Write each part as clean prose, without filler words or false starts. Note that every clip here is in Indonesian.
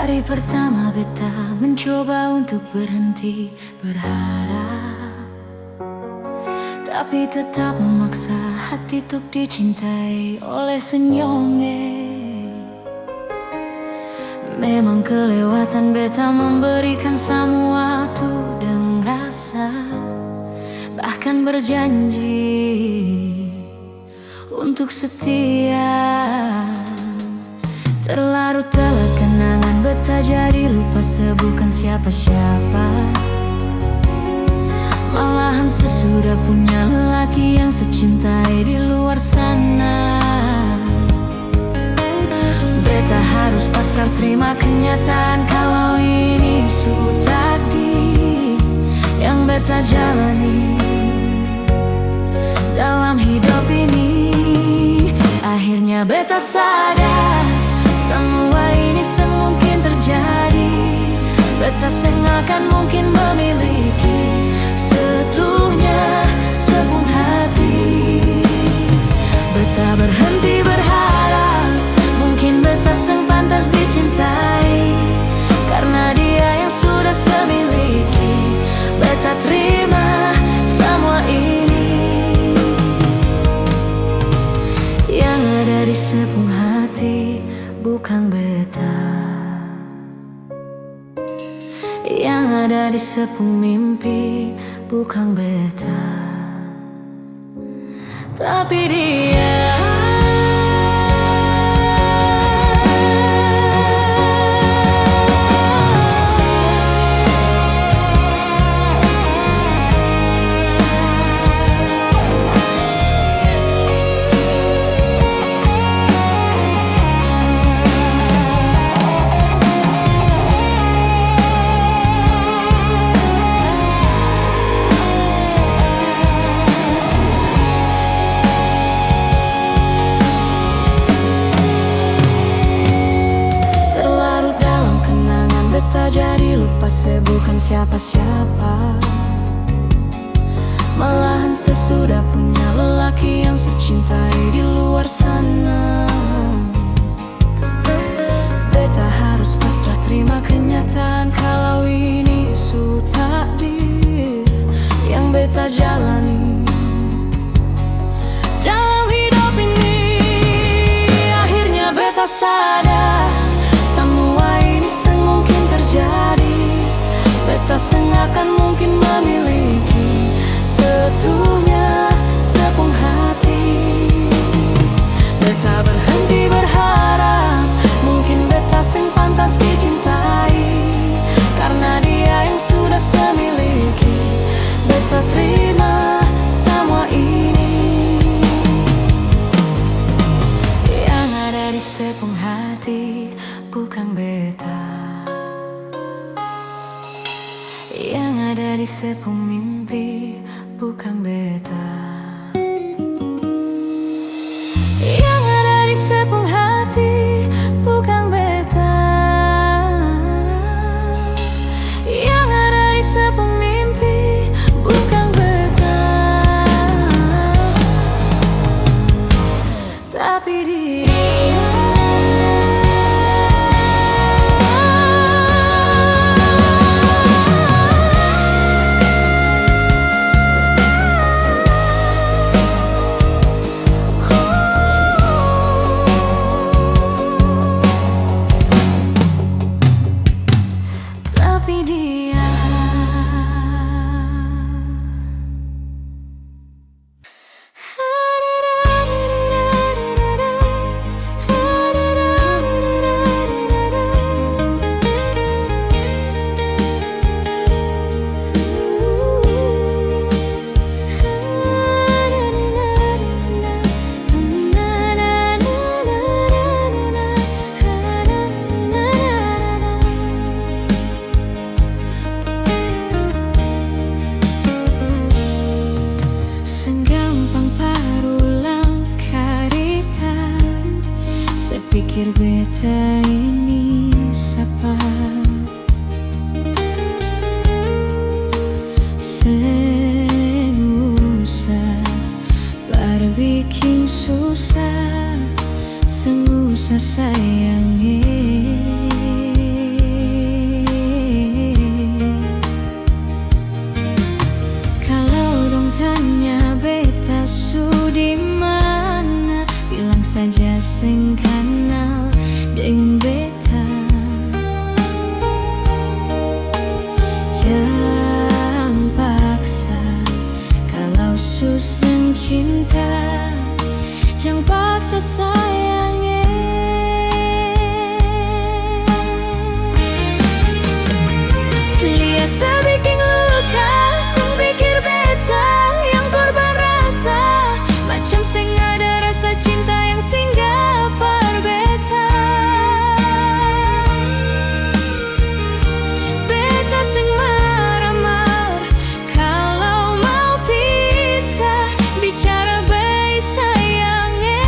Hari pertama beta mencoba untuk berhenti berharap, tapi tetap memaksa hati untuk dicintai oleh senyongnya. Memang kelewatan beta memberikan semua tuh dengan rasa, bahkan berjanji untuk setia. Terlarut telah kenangan beta jadi lupa sebukan siapa-siapa. Malahan sesudah punya lelaki yang secintai di luar sana. Beta harus pasrah terima kenyataan kalau ini sudah takdir yang beta jalani dalam hidup ini. Akhirnya beta sadar semua ini semungkin terjadi. Beta sengakan mungkin memiliki seutuhnya sebuah hati. Beta berhenti berharap mungkin beta seng pantas dicintai, karena dia yang sudah semiliki. Beta terima semua ini yang ada di sebuah hati, bukan beta. Yang ada di sebuah mimpi, bukan beta, tapi dia. Jadi lupa sebukan siapa-siapa. Malahan sesudah punya lelaki yang secintai di luar sana. Beta harus pasrah terima kenyataan kalau ini sudah takdir yang beta jalani dalam hidup ini. Akhirnya beta sadar semua ini semungkin terjadi. Beta sengakan mungkin memiliki seutuhnya sebuah hati. Beta berhenti berharap mungkin beta seng pantas dicintai, karena dia yang sudah semiliki. Beta terima semua ini yang ada di sebuah hati, bukan beta. Yang ada di sebuah mimpi, bukan beta. Yang ada di sebuah hati, bukan beta. Yang ada di sebuah mimpi, bukan beta, tapi dia. Pikir beta ini siapa? Sengusah berbikin susah, sengusah sayangi. sing kenal ding beta. Jangan paksa kalau susah cinta, jangan paksa sayangnya. Lihat sebikin luka, sing pikir beta yang korban rasa, macam sing ada rasa cinta yang singgah par beta. Beta sing marah-marah kalau mau pisah, bicara baik sayangnya.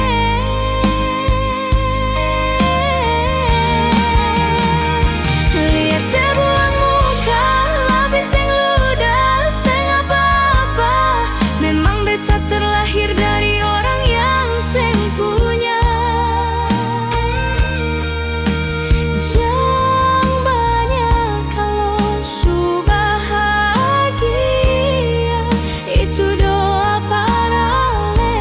Lihat sebuah muka, lapis deng ludah, sing apa-apa. Memang beta terlahir dari orang yang sing punya. Jangan banyak kalau su bahagia, itu doa parale.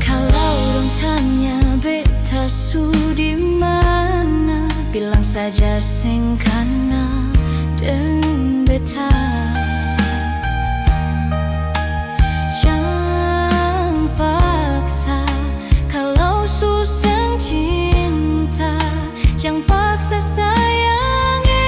Kalau dong tanya beta su di mana, bilang saja sing kana deng beta. Jangan paksa kalau susah cinta, jangan paksa sayangnya.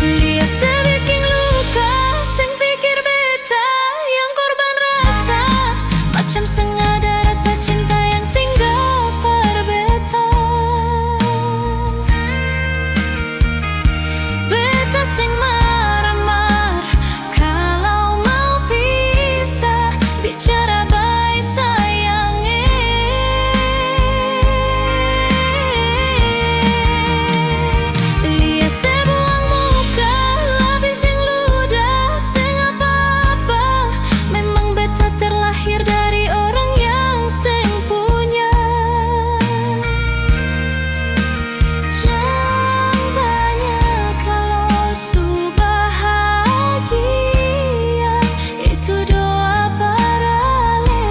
Lihat sebikin luka, sing pikir beta yang korban rasa, macam sing ada rasa cinta yang singgah par beta. Beta sing marah-marah kalau mau pisah, bicara baik sayangnya. Lihat sebuah muka, lapis deng ludah, sing apa-apa. Memang beta terlahir dari orang yang sing punya. Jangan banyak kalau su bahagia, itu doa parale.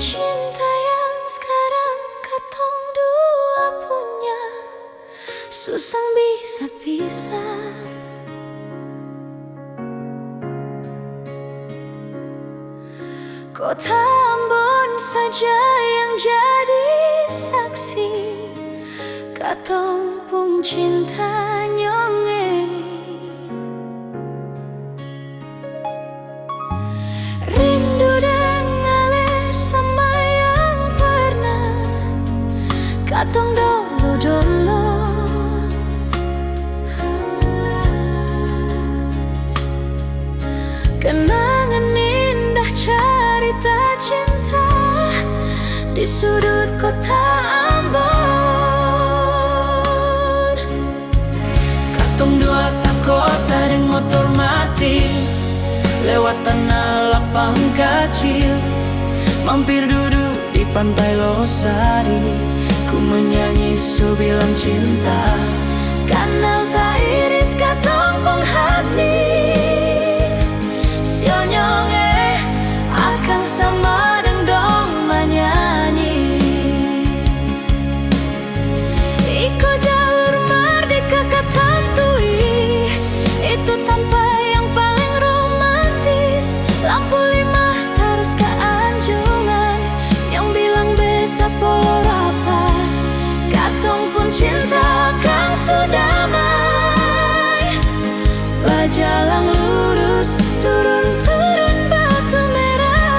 Cinta yang sekarang katong dua punya, susah bisa pisah. Kota Ambon saja yang jadi saksi, katong pun cinta nyonge. Rindu dan ngale sama yang pernah katong dulu-dulu. di sudut kota Ambon. Katong dua sakota deng motor mati, lewat tanah lapang kecil, mampir duduk di pantai Losari. Ku menyanyi su bilang cinta, Kanal tak iris katong pung hati. Sionyonge akang sama deng dong menyanyi. Iko jalur merdeka katantui, itu tanpa yang paling romantis. Lampu 5 terus ke Anjungan, yang bilang beta polo rapat. Katong pun cinta kang sudamai, bajalang lurus turun-turun Batu Merah.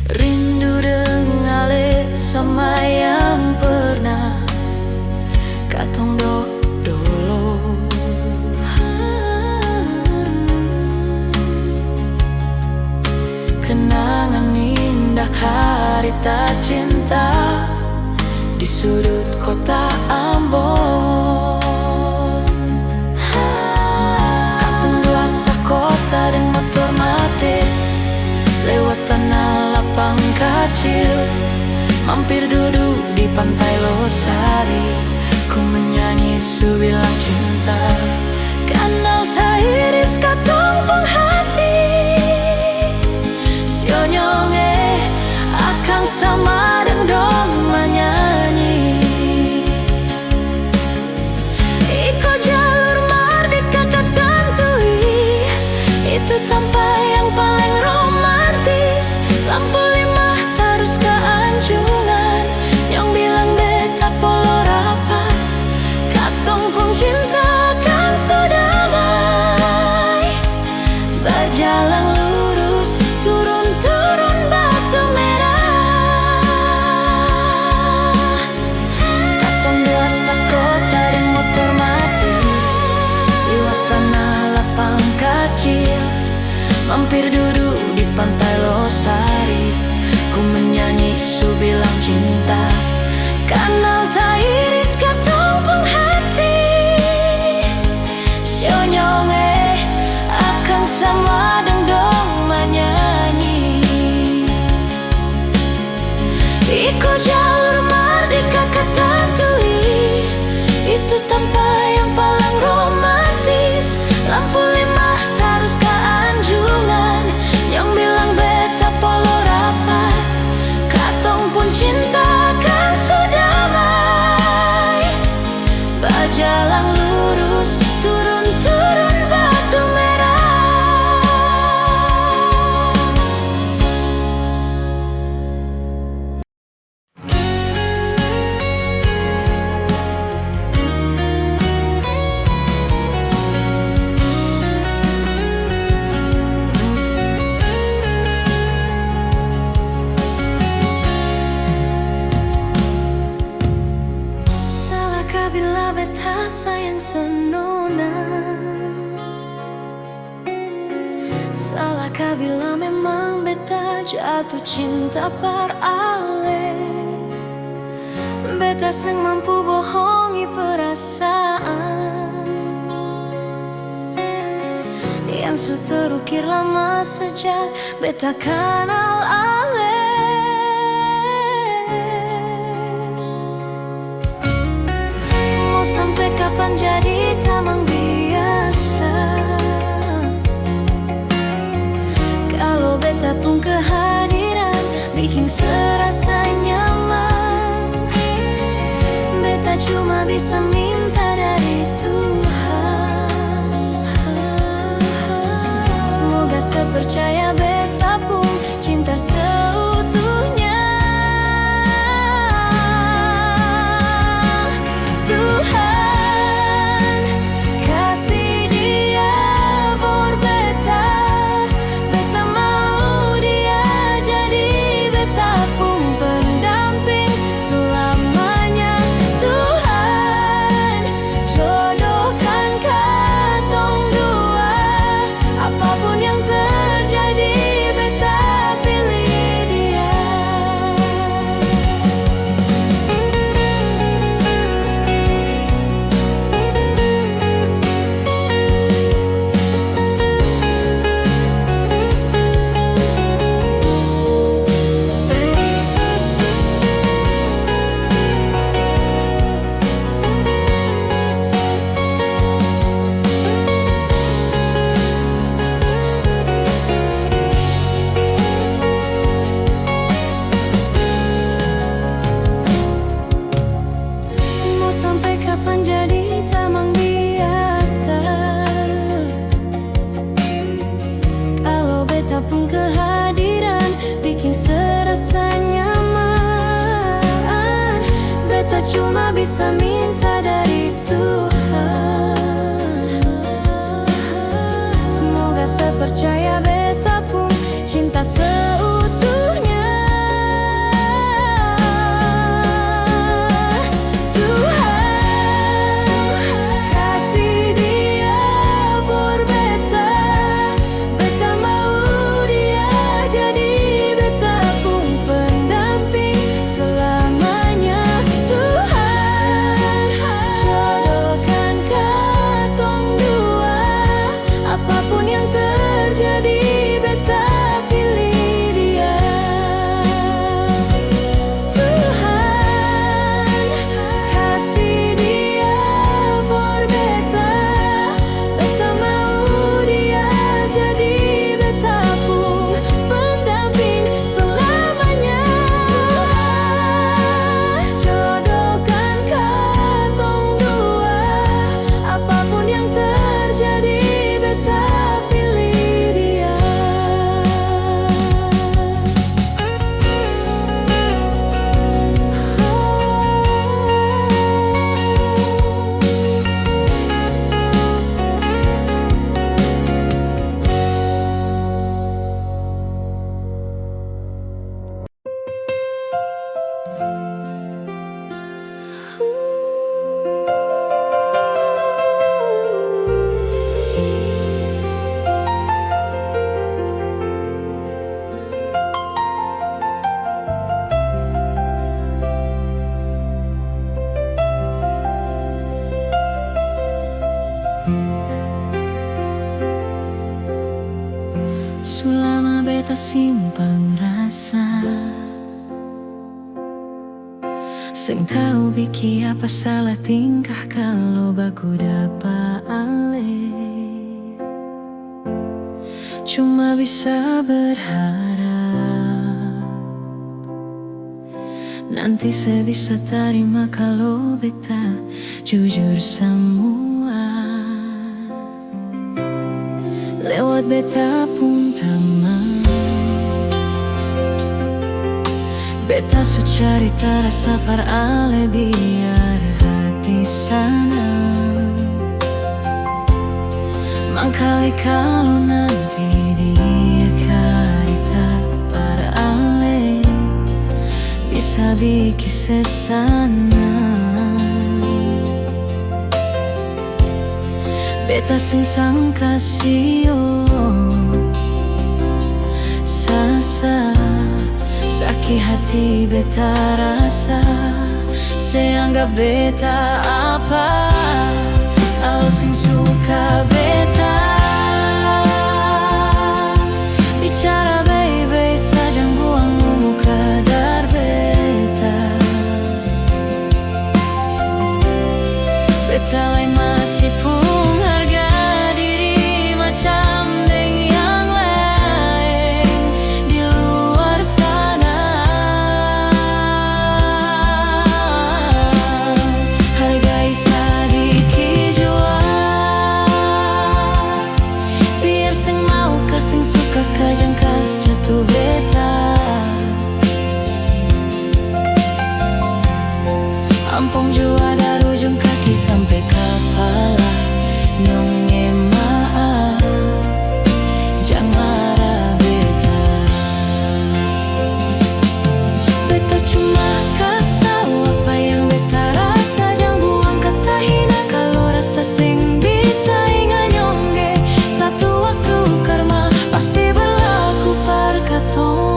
Rindu dengale sama yang pernah katong dolo. Kenangan indah harita cinta di sudut kota Ambon. Katong dua sakota deng motor mati, lewat tanah lapang kecil, mampir duduk di pantai Losari. Ku menyanyi su bilang cinta, kanal tak iris katong pung hati. Sionyonge akang sama deng dong menyanyi. Iko jalur merdeka katantui, itu tanpa yang paling romantis. Lampu 5 terus ke Anjungan, yang bilang beta polo rapat. Katong pun cinta kang sudamai, bajalang lurus turun-turun Batu Merah. Katong dua sakota deng motor mati, lewat tanah lapang kecil, mampir duduk di pantai Losari. Ku menyanyi su bilang cinta, kanal tak iris katong pung hati. Sionyonge akang sama deng dong menyanyi. Iko jalur merdeka katantui, itu tanpa yang paling romantis. Lampu 5 terus ke Anjungan, yang bilang beta polo rapat. Katong pun cinta kang sudamai, bajalang lurus turun-turun Batu Merah. Salahkah bila beta sayang senona? Salahkah bila memang beta jatuh cinta par ale? Beta seng mampu bohongi perasaan yang su terukir lama sejak beta kenal ale. Mau sampai kapan jadi tamang biasa? Kalau beta pun kehadiran bikin serasa nyaman, beta cuma bisa minta dari Tuhan. Semoga sepercaya beta pun cinta Sampai kapan jadi tamang biasa? Kalau beta pun kehadiran bikin serasa nyaman. Beta cuma bisa minta dari Tuhan, semoga sepercaya beta pun cinta seutuhnya. Selama beta simpang rasa, seng tahu biki apa salah tingkah kalau baku dapa ale. Cuma bisa berharap nanti saya bisa terima kalau beta jujur semua. Lewat beta pun tamang, beta su cari terasa par ale biar hati senang. Mangkali kalau nanti dia carita par ale bisa bikin sesana. Beta sing sangka sio sasa sakit hati beta rasa. Seanggap beta apa kalau sing suka beta bicara baik-baik saja, buang muka dar beta. Beta lain masih pun harga diri macam deng yang lain di luar sana. Hargai sadiki jua biar sing mau ka sing suka kajang kas jatuh beta. Ampong jua dari ujung kaki sampai kepala, nyonge maaf jangan marah beta. Beta cuma kas tahu apa yang beta rasa, jangan buang kata hina kalau rasa sing bisa ingat nyongge. Satu waktu karma pasti berlaku par katong.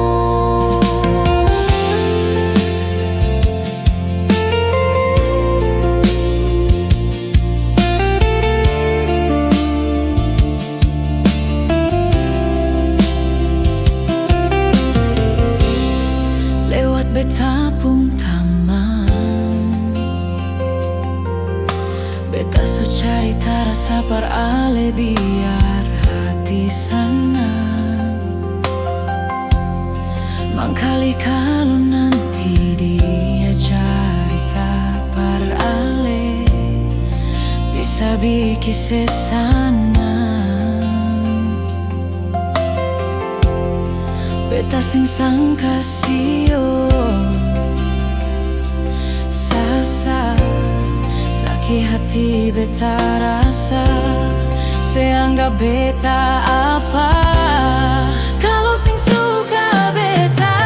Beta pun tamang, beta su cari terasa par ale biar hati senang. Mangkali kalau nanti dia cerita par ale biki sesana beta sing sangka sio sasa sakit hati beta rasa seanggap beta apa kalau sing suka beta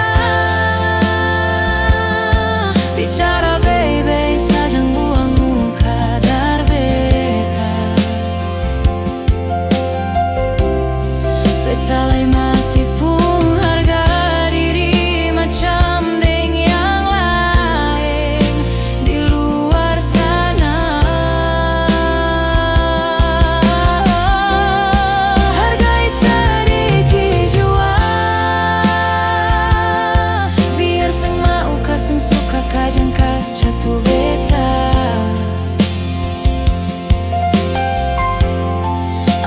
bicara baby sajang buang muka dar beta beta lai masih pun harga diri macam deng yang lain di luar sana. Hargai sedikit jua biar sing mau kasing suka kajang kas jatuh beta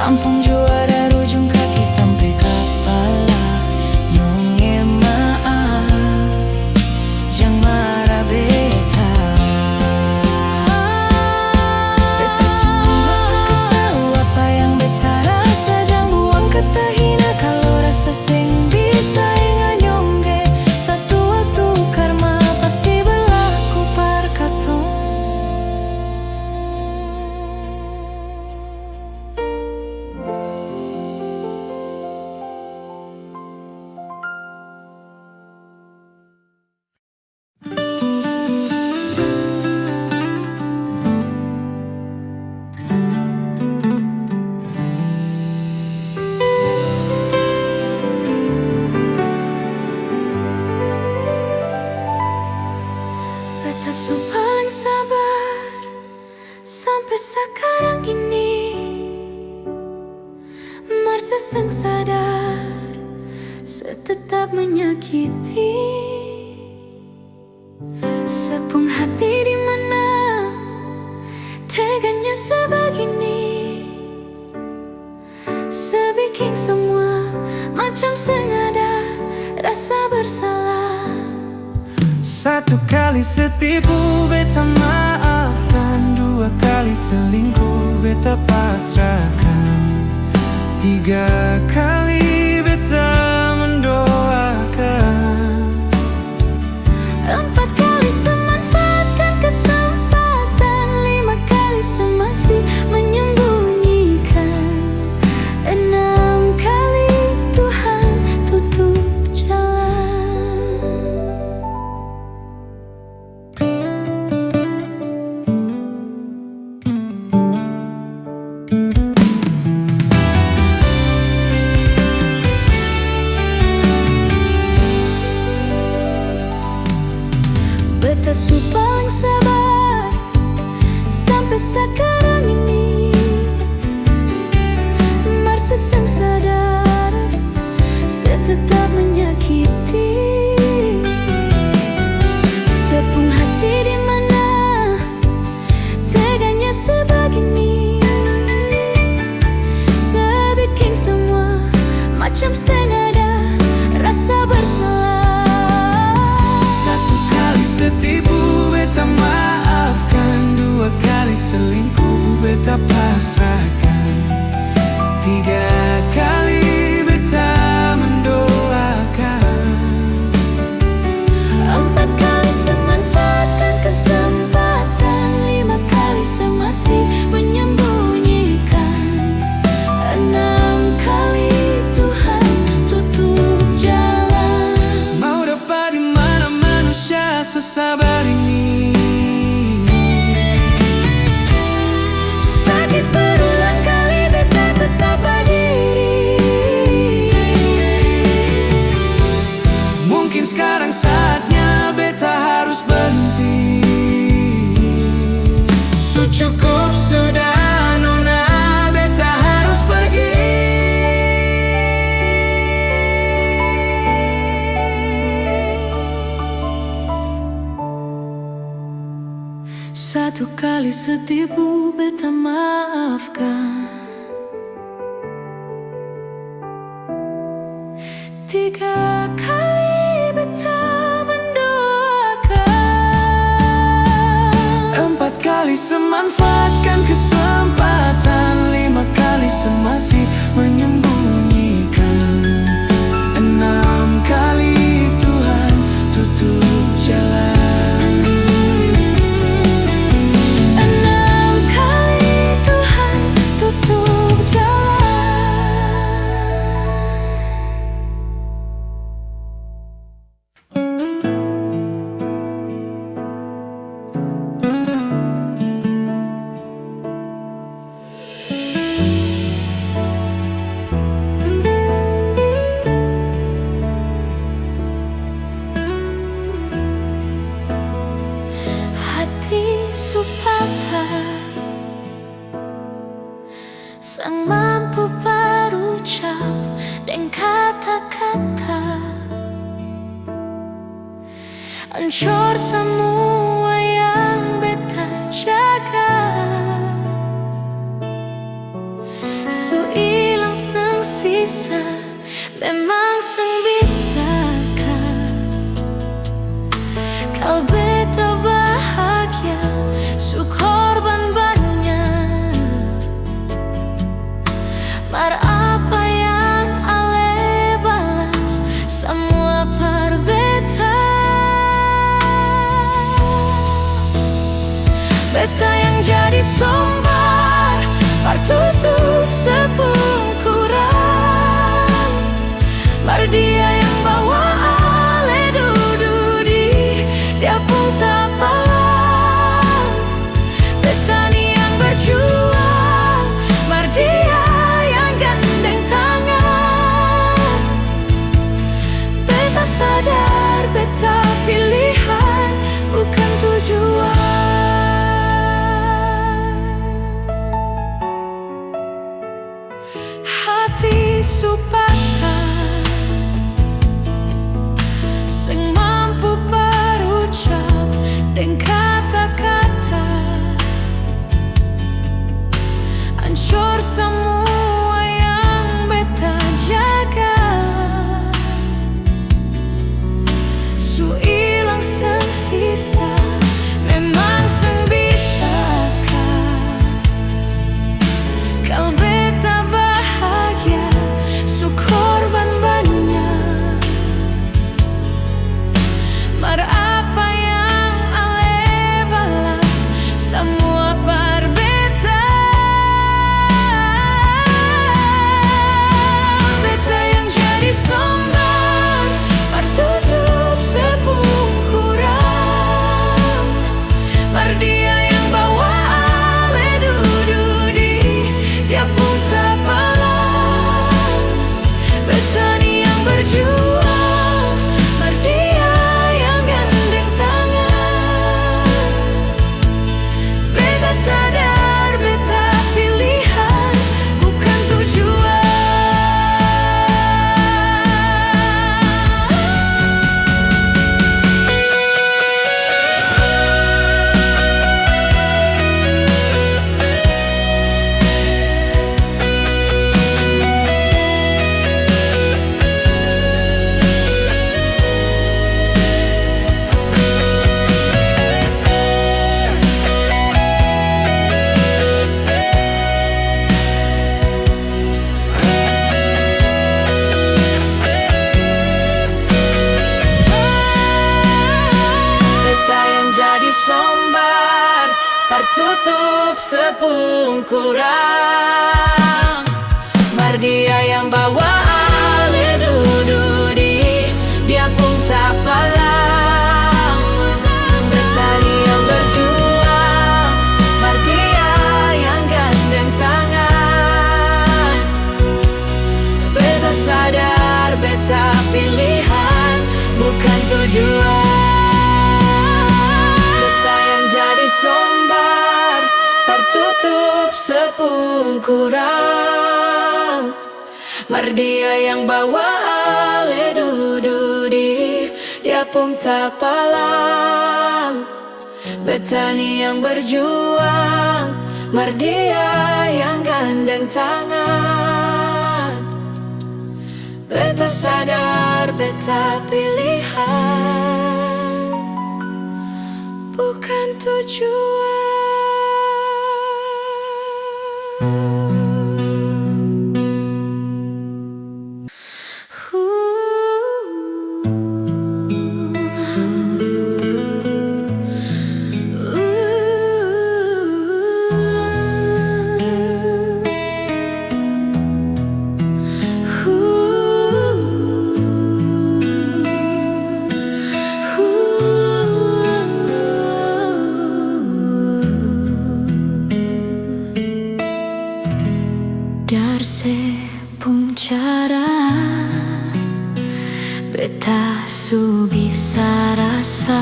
ampun jua dari ujung kaki sampai kepala nyonge maaf jangan marah beta beta cuma kas tahu apa yang beta rasa jangan buang kata hina kalau rasa sing bisa ingat nyongge satu waktu karma pasti berlaku par katong. Beta su paling sabar sampai sekarang ini Marsa sang sadar setetap menyakiti sepung hati di mana teganya sebegini sebikin semua macam sengaja rasa bersalah. Satu kali setipu beta maafkan, dua kali selingkuh beta pasrahkan, tiga kali beta mendoakan, Empat kali semanfaatkan kesempatan, lima kali semasih menyembunyikan, enam kali Tuhan tutup jalan. Beta su paling sabar sampai sekarang ini Marsa sang sadar setetap menyakiti sepung hati di mana teganya sebegini sebikin semua macam sengaja rasa bersalah. satu kali setipu beta maafkan, dua kali selingkuh beta pasrahkan, tiga kali beta mendoakan, Empat kali semanfaatkan kesempatan, lima kali semasih menyembunyikan, enam kali Tuhan tutup jalan. mau dapat di mana manusia sesabar ini. Sakit berulang kali beta tetap berdiri. Mungkin sekarang saatnya beta harus berhenti. Cukup sudah nona, beta harus pergi. Satu kali setipu beta maafkan, tiga kali beta mendoakan, empat kali semanfaatkan kesempatan, sang mampu berucap dan kata-kata, hancur semua yang beta jaga. Su ilang sang sisa, memang sang bisakah kau beta bahagia, su korban banyak. Mar apa yang ale balas semua par beta. Beta yang jadi sombar, par tutup sepungkuran. Mar dia yang bawa ale dududi, dia pun tak palang. Beta ni yang berjuang, mar dia yang gandeng tangan. Beta sadar, beta pilihan bukan tujuan. Hati su patah, sing mampu berucap dan kata-kata, hancur semua yang beta jaga. Su ilang sang sisa, memang sang bisakah kau beta bahagia, su korban banyak. Mar apa yang ale balas semua par beta. Beta yang jadi sombar, par tutup sepungkuran. Mar dia yang bawa ale dududi, dia pun tak palang. Beta ni yang berjuang, mar dia yang gandeng tangan. Beta sadar, beta pilihan bukan tujuan. Beta yang jadi sombar, par tutup sepungkuran. Mar dia yang bawa ale dududi, dia pun tak palang. Beta ni yang berjuang, mar dia yang gandeng tangan. Beta sadar, beta pilihan bukan tujuan. Beta yang jadi sombar, par tutup sepungkuran. Mar dia yang bawa ale dududi, dia pun tak palang. Beta ni yang berjuang, mar dia yang gandeng tangan. Beta sadar, beta pilihan bukan tujuan. Beta su bisa rasa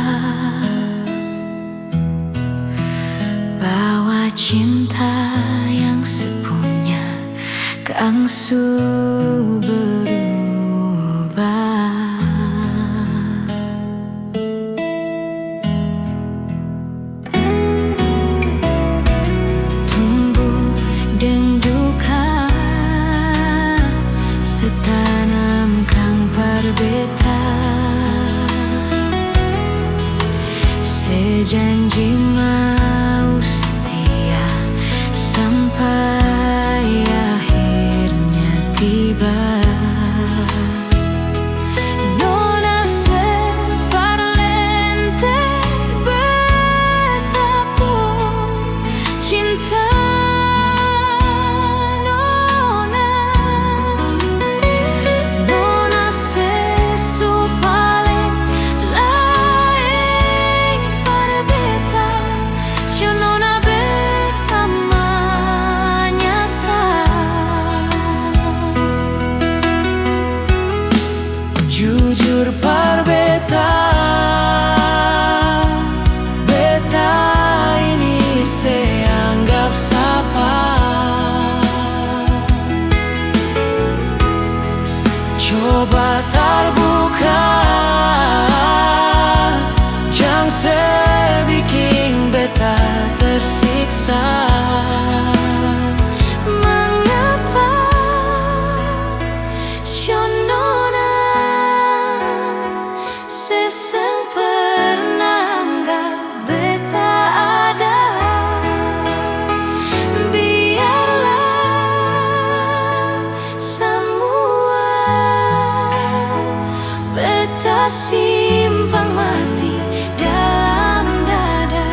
bahwa cinta yang sepunya Kangsu berubah, tumbuh deng duka setanam kang parbeta, sejanji mau setia sampai akhirnya tiba. Nona separlente betapun cinta nona, nona sesu paling lain pada beta, sio nona beta jujur par beta, beta ini seanggap sapa. Coba terbuka, jangan sebikin beta tersiksa. Mengapa Shonona seseng pernah anggap beta ada? Biarlah semua beta simpang mati dalam dada.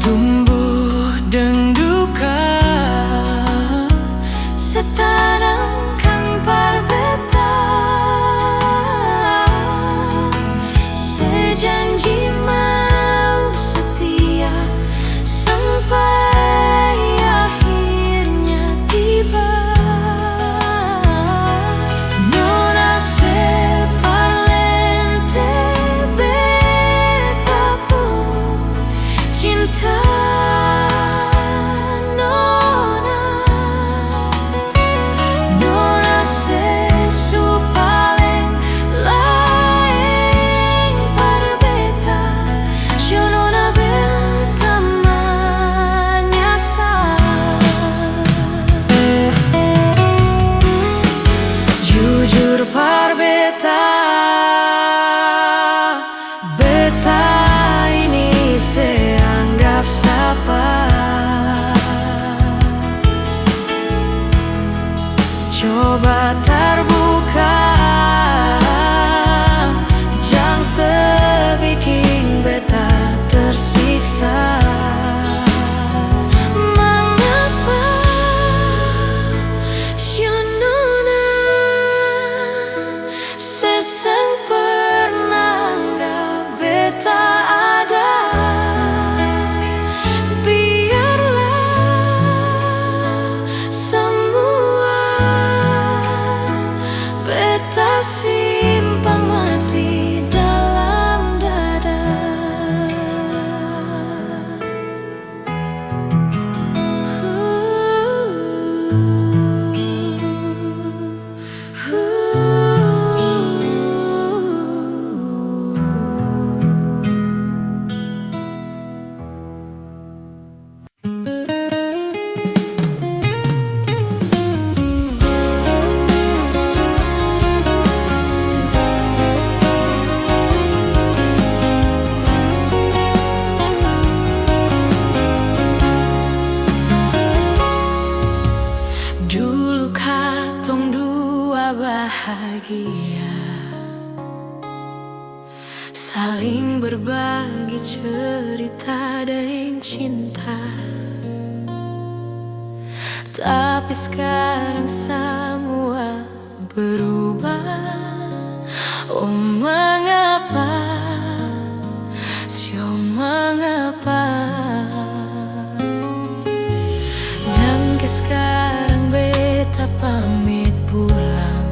Tumbuh deng duka setanam kang parbeta, sejanji mau setia sampai akhirnya tiba. Nona separlente beta pun cinta nona, nona sesu paling lain pada beta, sio nona beta menyesal. Jujur par beta, beta ini seanggap sapa. Coba terbuka, jangan sebikin beta tersiksa. Mengapa Shonona seseng pernah anggap beta ada? Biarlah semua beta simpang mati dalam dada. Dulu katong dua bahagia, saling berbagi cerita dan cinta. Tapi sekarang semua berubah. Oh mengapa, sio mengapa? Dan sekarang beta pamit pulang,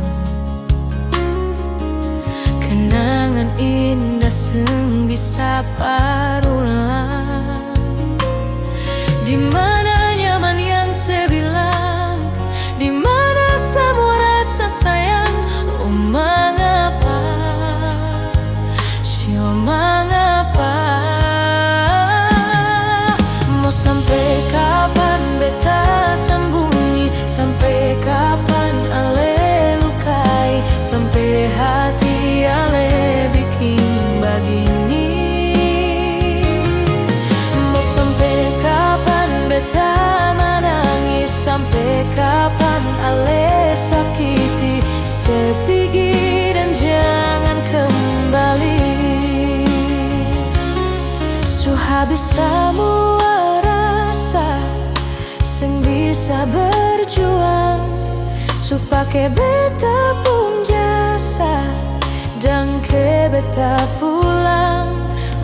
kenang kenangan indah sing bisa parulang. Di mana nyaman yang sebilang, di mana semua rasa sayang. Oh mengapa, sio mengapa. Mau sampai kapan beta sembunyi, sampai kapan ale lukai, sampai hati ale bikin begini. Mau sampai kapan beta menangis, sampai kapan ale sakiti, sepigi dan jangan kembali. Habis semua rasa sing bisa berjuang, supaya beta pun jasa dan ke beta pulang.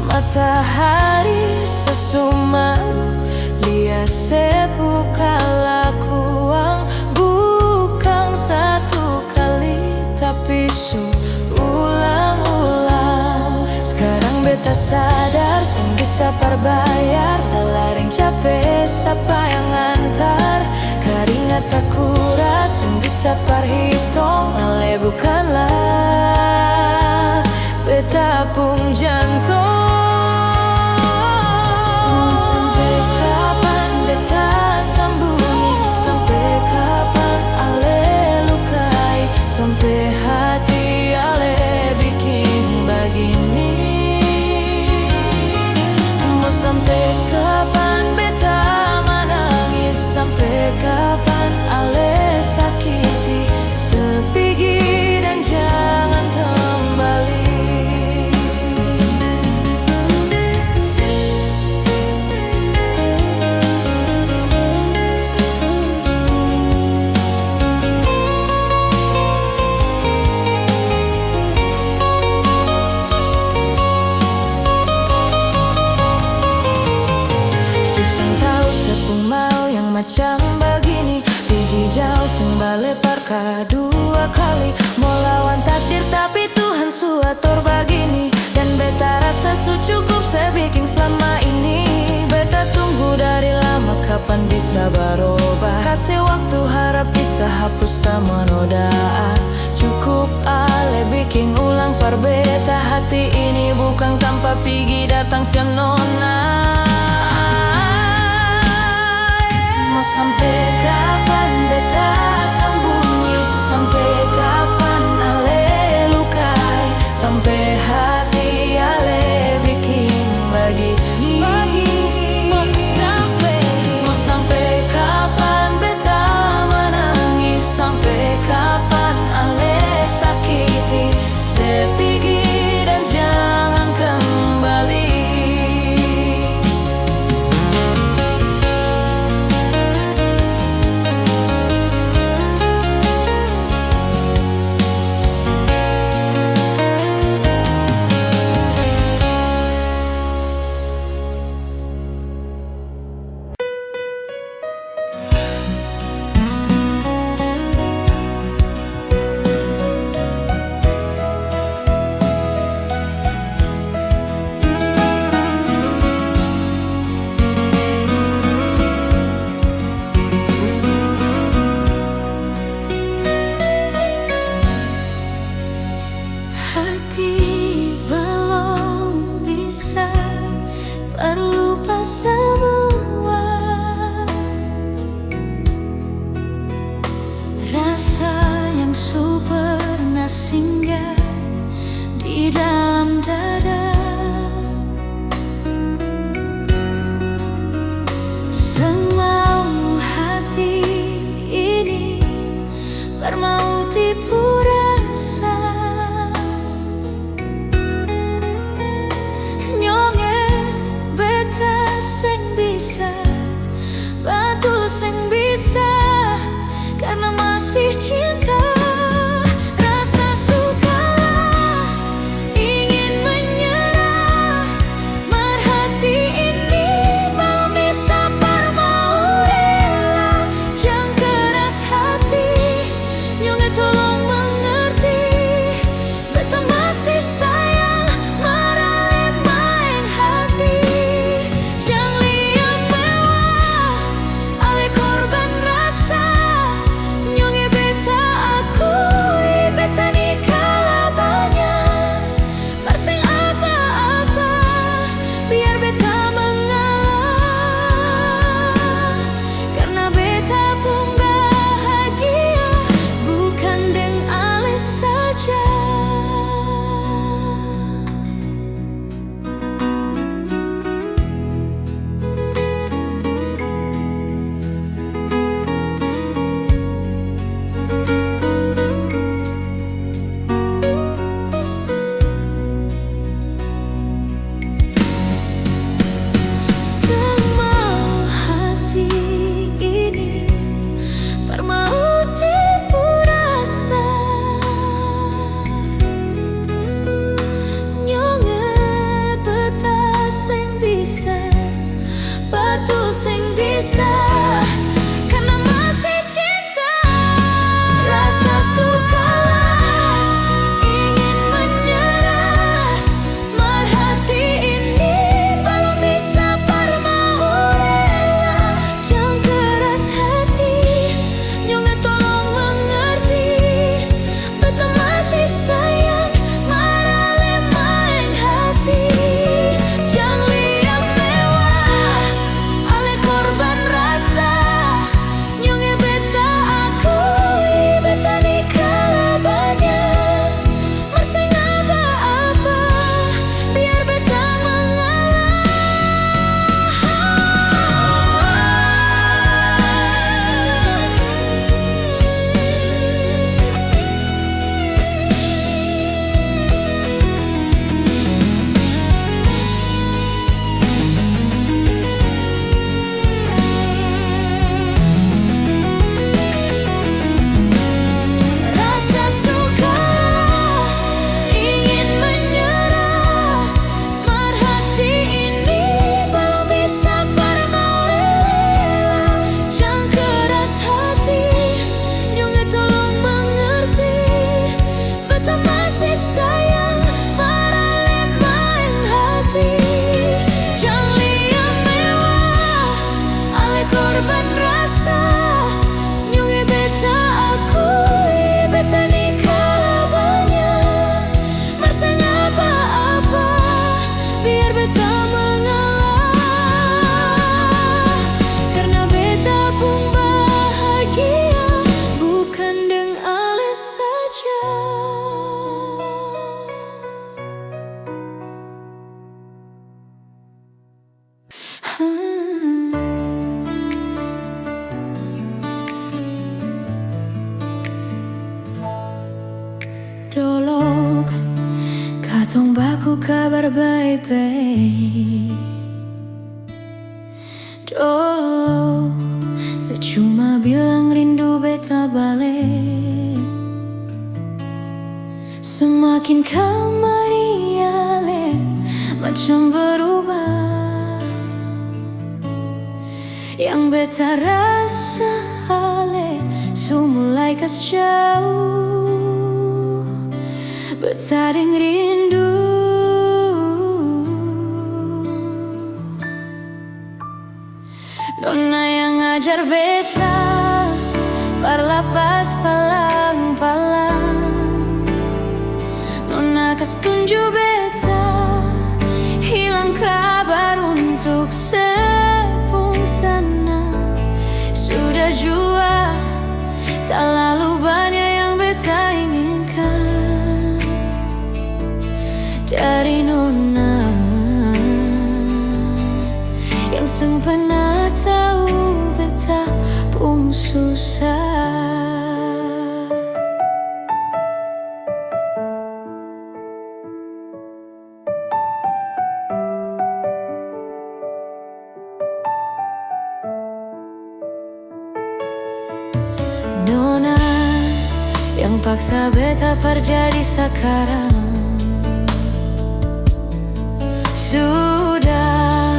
Matahari sesumalu lia sebuka lakuang, bukan satu kali tapi ulang-ulang. Sekarang beta sadar sing bisa perbayar lelaring capek siapa yang ngantar. Keringat tak kuras sing bisa perhitung ale bukanlah beta pun jantung. Sampai kapan beta sembunyi, sampai kapan ale lukai, sampai hati ale bikin begini. Sampai kapan beta menangis, sampai kapan ale sakiti, sepigi dan jangan kembali. Macam begini, pergi jauh sing balepar dua kali. Mau lawan takdir tapi Tuhan suator begini. Dan beta rasa cukup sebikin selama ini. Beta tunggu dari lama kapan bisa berubah. Kasih waktu harap bisa hapus semua noda. Cukup ale bikin ulang par beta. Hati ini bukan tanpa pergi datang si nona. Sampai kapan beta sembunyi, sampai kapan ale lukai, sampai hati ale bikin begini. Mau sampai kapan beta menangis, sampai kapan ale sakiti, sepigi dan jangan kembali. Singgah di dalam dada, semau hati ini bermau tipu rasa. Nyonge beta sing bisa, batul sing bisa, karena masih cinta. Tolong Tong baku kabar baik-baik dolo, secuma bilang rindu beta balik. Semakin kamari ale macam berubah, yang beta rasa ale su mulai kas jauh, betaring rindu. Nona yang ngajar beta parlapas palang-palang, nona kas tunju beta hilang kabar untuk sepung sana. Sudah jua tak lalu banyak yang beta inginkan dari nona yang sempena tahu beta pun susah. Nona yang paksa beta terjadi sekarang, sudah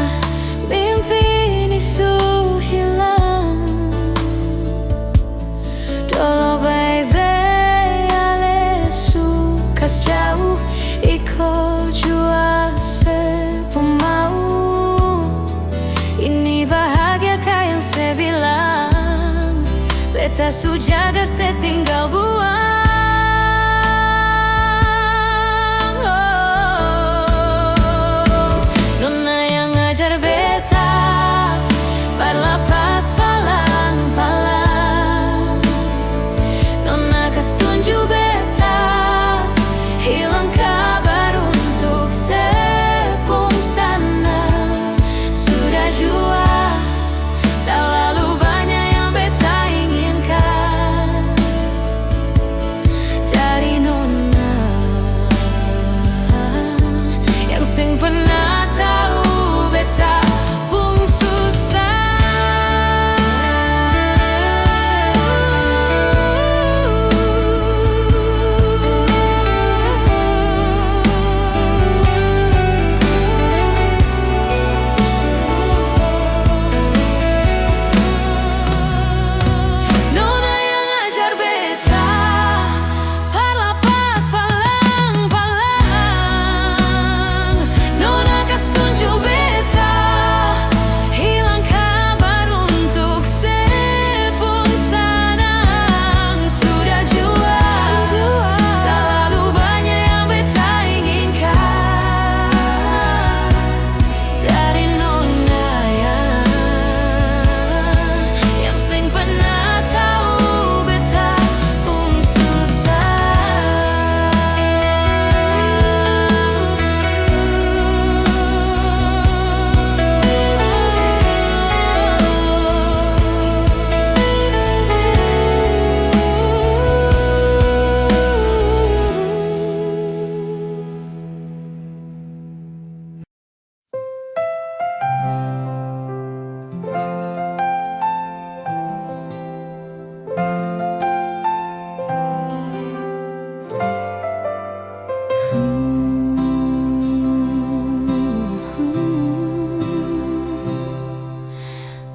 mimpi ini su hilang. Dolo baik-baik ale su kas jauh, iko jua sepemau. Ini bahagia kah yang saya bilang, beta su jaga saya tinggal buang. Nona yang ngajar beta parlapas palang-palang, nona kas tunju beta hilang kabar untuk sepung sana. Sudah jua tak lalu banyak yang beta inginkan dari nona yang sing pernah tahu beta pun susah. Nona yang ngajar beta parlapas palang-palang, nona kas tunju beta hilang kabar untuk sepung sana. Sudah jua tak lalu banyak yang beta inginkan dari nona yang sing pernah tahu beta pun susah.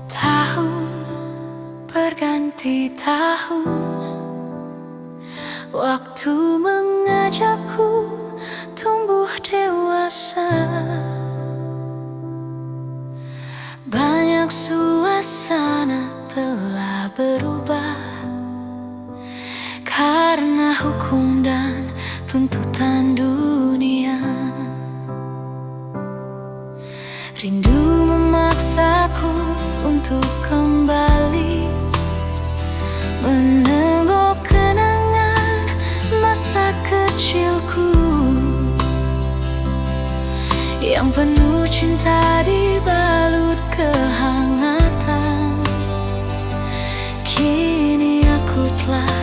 Tahun berganti tahun, waktu mengajakku tumbuh dewasa. Banyak suasana telah berubah karena hukum dan tuntutan dunia. Rindu memaksaku untuk kembali menengok kenangan masa kecilku yang penuh cinta dibalut kehangatan. Kini aku telah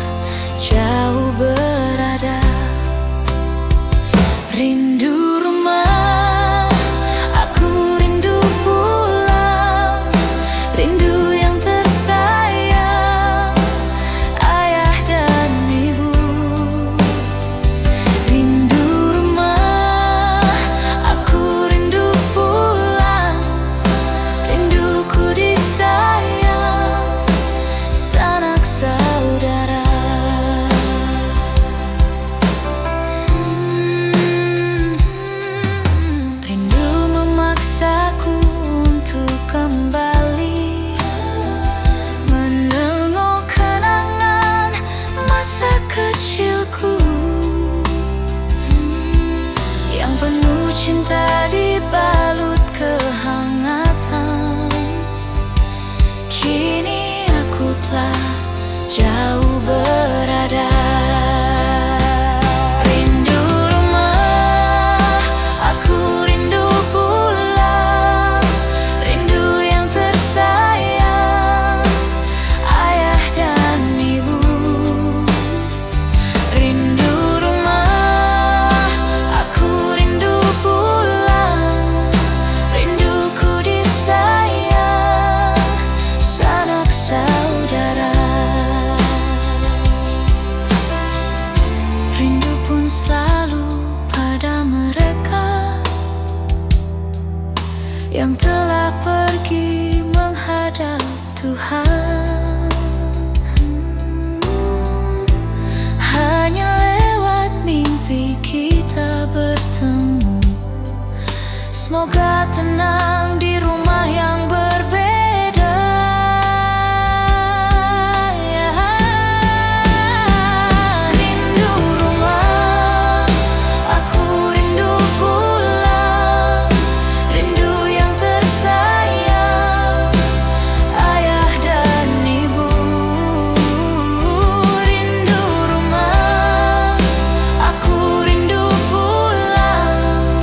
jauh berada, rindu yang penuh cinta dibalut kehangatan. Kini aku telah jauh berada. Rindu rumah, aku rindu pulang, rindu yang tersayang, ayah dan ibu. Rindu rumah, aku rindu pulang, rinduku disayang, sanak saudara. Rindu pun selalu pada mereka yang telah pergi menghadap Tuhan. Hanya lewat mimpi kita bertemu. Semoga tenang di rumah yang berbeda. Rindu rumah, aku rindu pulang, rindu yang tersayang, ayah dan ibu. Rindu rumah, aku rindu pulang,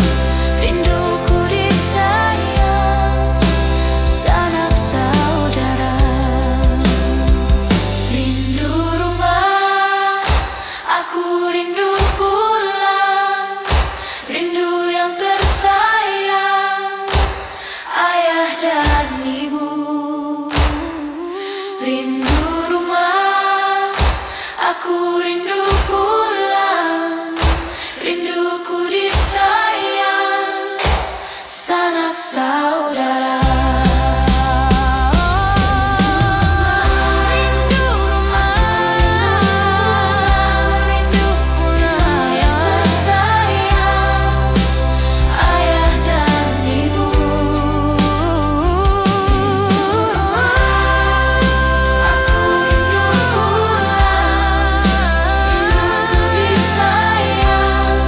rinduku disayang, sanak saudara. Rindu rumah, aku rindu pulang, rindu yang tersayang, ayah dan ibu. Rindu rumah, aku rindu pulang, rinduku disayang, sanak saudara. Rindu rumah, rindu pulang yang tersayang, ayah dan ibu. Aku rindu pulang, rinduku disayang,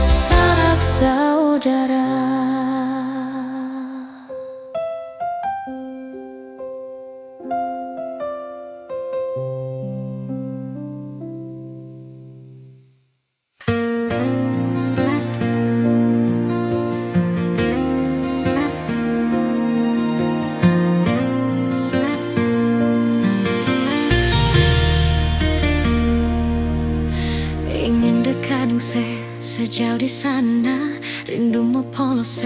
sanak saudara. Ingin dekat dengan sejauh di sana, rindu mau polos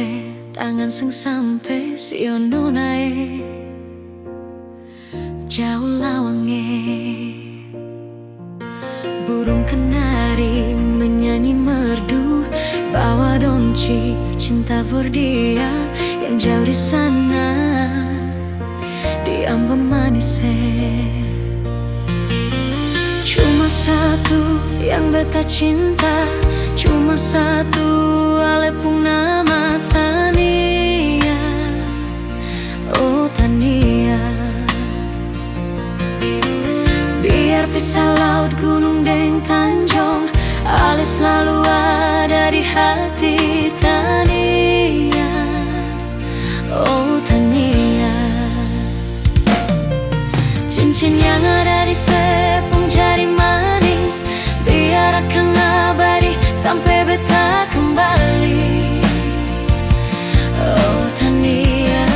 tangan sing sampai si ono nae jauh lawange. Burung kenari menyanyi merdu, bawa donci cinta for dia yang jauh di sana, di ambon manis. Cuma satu yang beta cinta, cuma satu alepung nama Tania. Oh Tania, biar pisah laut, gunung, deng tanjung, ale selalu ada di hati Tania. Oh Tania, cincin yang ada di sepung jari manis, biar akan abadi sampai beta kembali. Oh Tania,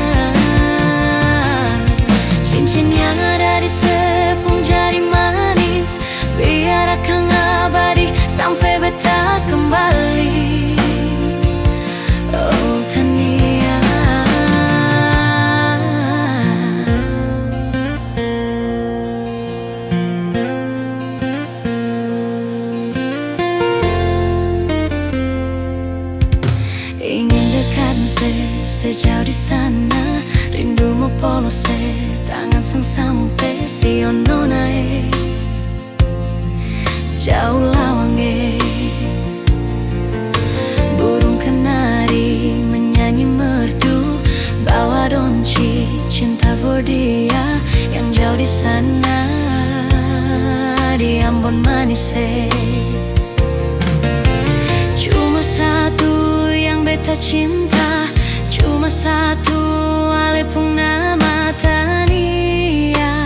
cincin yang ada di sepung jari manis, biar akan abadi sampai beta kembali. Oh Tania. Ingin dekat sejauh di sana, rindu mau polos tangan sang sampai si ono nae jauh lawange. Burung kenari menyanyi merdu, bawa donci cinta for dia yang jauh di sana, di ambon manis. Cuma satu beta cinta cuma satu, ale pun nama Tania.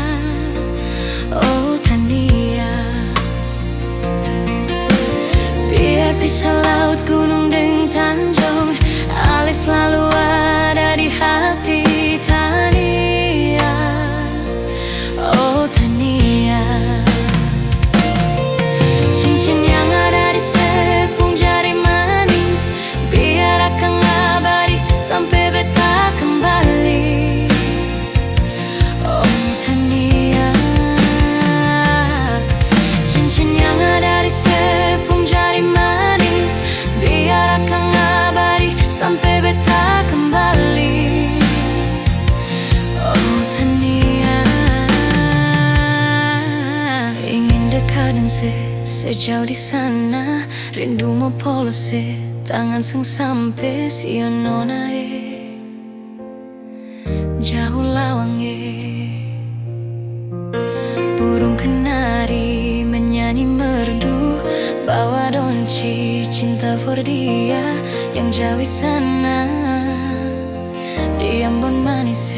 Oh Tania, biar pisah laut, gunung, dan tanjung, ale selalu ada di hati. Tania, oh Tania. Cincin yang ada di sepung jari manis, biar akan abadi sampai beta kembali. Oh Tania, cincin yang ada di sepung jari manis, biar akan abadi sampai beta kembali. Oh Tania, ingin dekat dan sejauh di sana, rindu mau polos tangan seng sampai si nona jauh lawang burung kenari menyanyi merdu, bawa donci cinta for dia yang jauh sana di Ambon manis.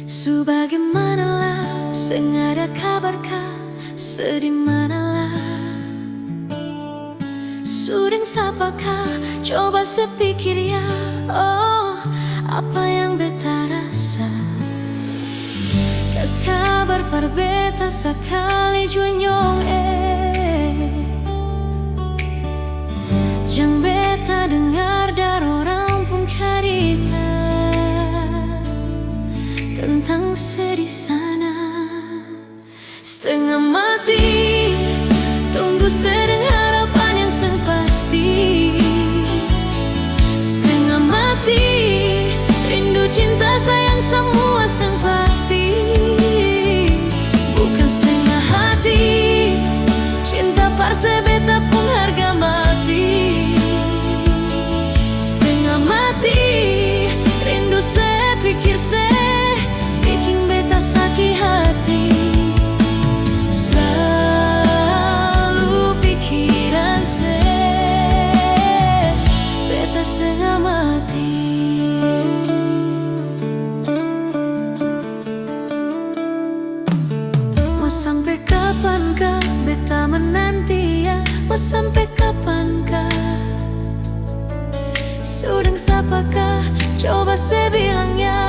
Sebagaimanalah, sengaja kabarkah, sedih manalah, sudeng sapakah, coba sepikir ya. Oh, apa yang beta rasa, kas kabar par beta sekali juanyong jang beta dengar dari orang pun karita tentang sedih sana. Setengah mati tunggu sedang harapan yang seng pasti, setengah mati rindu cinta sayang semua seng pasti. Bukan setengah hati, cinta parse beta pun harga mati. Setengah mati rindu sepikir sakit hati, selalu pikiran beta setengah mati. Mau sampai kapankah beta menanti ya? Mau sampai kapankah? Sudeng sapakah, coba saya bilang ya.